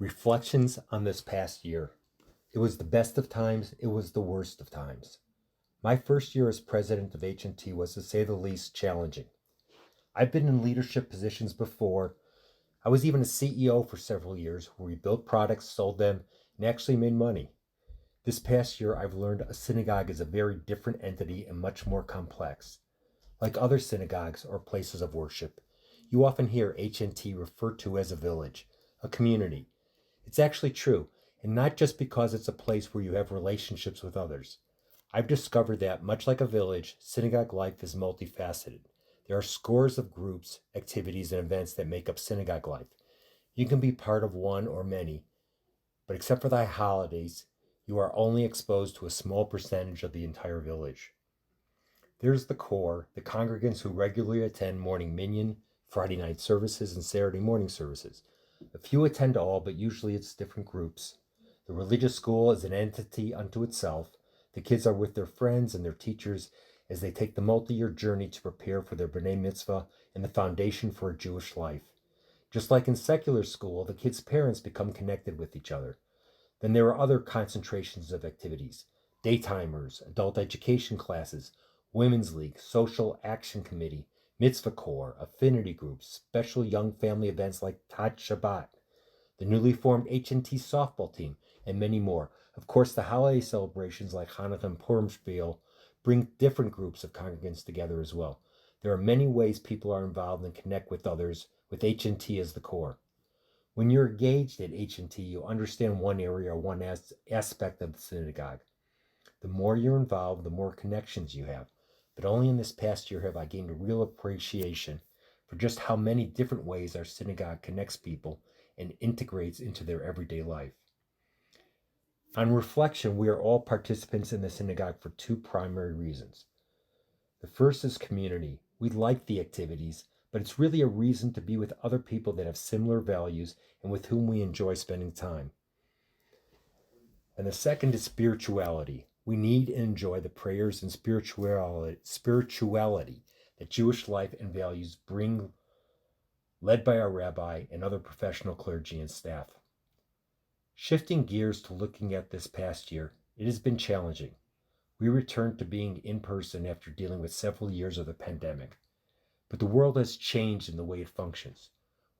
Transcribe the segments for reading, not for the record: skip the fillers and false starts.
Reflections on this past year. It was the best of times, it was the worst of times. My first year as president of H&T was, to say the least, challenging. I've been in leadership positions before. I was even a CEO for several years where we built products, sold them, and actually made money. This past year, I've learned a synagogue is a very different entity and much more complex. Like other synagogues or places of worship, you often hear H&T referred to as a village, a community. It's actually true, and not just because it's a place where you have relationships with others. I've discovered that, much like a village, synagogue life is multifaceted. There are scores of groups, activities, and events that make up synagogue life. You can be part of one or many, but except for the holidays, you are only exposed to a small percentage of the entire village. There's the core, the congregants who regularly attend morning minyan, Friday night services, and Saturday morning services. A few attend all, but usually it's different groups. The religious school is an entity unto itself. The kids are with their friends and their teachers as they take the multi-year journey to prepare for their B'nai Mitzvah and the foundation for a Jewish life. Just like in secular school, the kids' parents become connected with each other. Then there are other concentrations of activities: daytimers, adult education classes, women's league, social action committee, mitzvah corps, affinity groups, special young family events like Tad Shabbat, the newly formed H&T softball team, and many more. Of course, the holiday celebrations like Hanukkah and Purim Spiel bring different groups of congregants together as well. There are many ways people are involved and connect with others, with H&T as the core. When you're engaged at H&T, you understand one area or one aspect of the synagogue. The more you're involved, the more connections you have. But only in this past year have I gained a real appreciation for just how many different ways our synagogue connects people and integrates into their everyday life. On reflection, we are all participants in the synagogue for two primary reasons. The first is community. We like the activities, but it's really a reason to be with other people that have similar values and with whom we enjoy spending time. And the second is spirituality. We need and enjoy the prayers and spirituality that Jewish life and values bring, led by our rabbi and other professional clergy and staff. Shifting gears to looking at this past year, it has been challenging. We returned to being in person after dealing with several years of the pandemic. But the world has changed in the way it functions.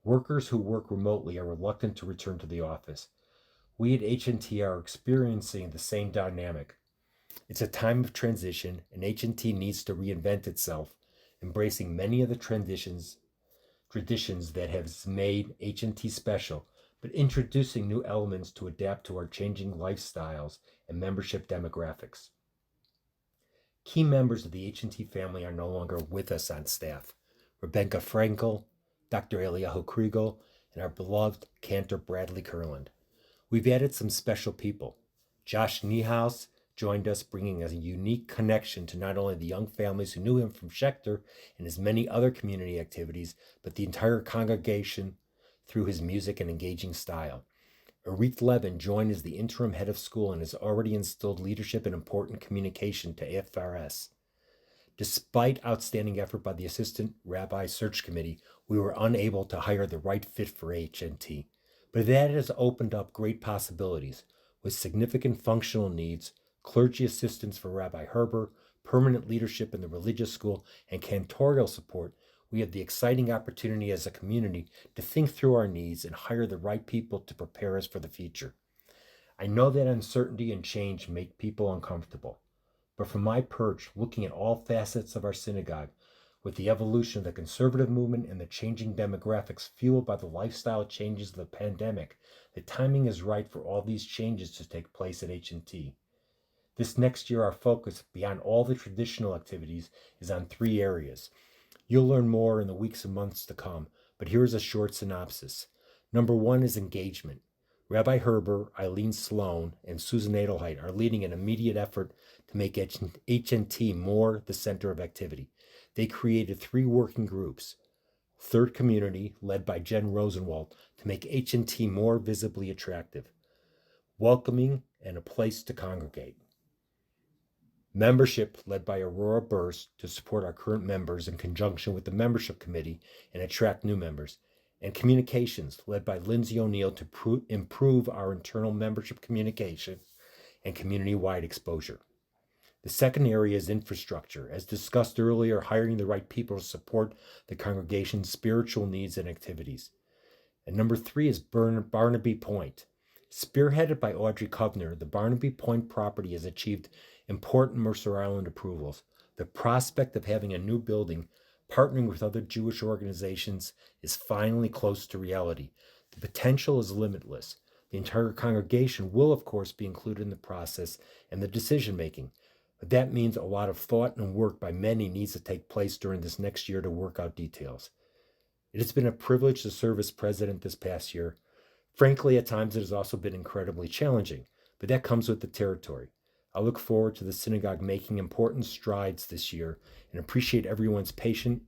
Workers who work remotely are reluctant to return to the office. We at H&T are experiencing the same dynamic. It's a time of transition, and H&T needs to reinvent itself, embracing many of the traditions that have made H&T special, but introducing new elements to adapt to our changing lifestyles and membership demographics. Key members of the H&T family are no longer with us on staff. Rebecca Frankel, Dr. Eliyahu Kriegel, and our beloved Cantor Bradley Kurland. We've added some special people. Josh Niehaus joined us, bringing a unique connection to not only the young families who knew him from Schechter and his many other community activities, but the entire congregation through his music and engaging style. Arit Levin joined as the interim head of school and has already instilled leadership and important communication to AFRS. Despite outstanding effort by the Assistant Rabbi Search Committee, we were unable to hire the right fit for H&T. But that has opened up great possibilities. With significant functional needs, clergy assistance for Rabbi Herber, permanent leadership in the religious school, and cantorial support, we have the exciting opportunity as a community to think through our needs and hire the right people to prepare us for the future. I know that uncertainty and change make people uncomfortable, but from my perch, looking at all facets of our synagogue, with the evolution of the conservative movement and the changing demographics fueled by the lifestyle changes of the pandemic, the timing is right for all these changes to take place at H&T. This next year, our focus, beyond all the traditional activities, is on three areas. You'll learn more in the weeks and months to come, but here's a short synopsis. Number one is engagement. Rabbi Herber, Eileen Sloan, and Susan Adelheit are leading an immediate effort to make H&T more the center of activity. They created 3 working groups. Third Community, led by Jen Rosenwald, to make H&T more visibly attractive, welcoming, and a place to congregate. Membership, led by Aurora Burst, to support our current members in conjunction with the membership committee and attract new members. and communications, led by Lindsay O'Neill, to improve our internal membership communication and community-wide exposure. The second area is infrastructure. As discussed earlier, hiring the right people to support the congregation's spiritual needs and activities. And number 3 is Barnaby Point. Spearheaded by Audrey Kovner, the Barnaby Point property has achieved important Mercer Island approvals. The prospect of having a new building, partnering with other Jewish organizations, is finally close to reality. The potential is limitless. The entire congregation will, of course, be included in the process and the decision-making. But that means a lot of thought and work by many needs to take place during this next year to work out details. It has been a privilege to serve as president this past year. Frankly, at times it has also been incredibly challenging, but that comes with the territory. I look forward to the synagogue making important strides this year and appreciate everyone's patience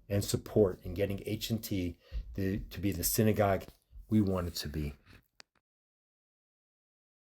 and support in getting H&T to be the synagogue we want it to be.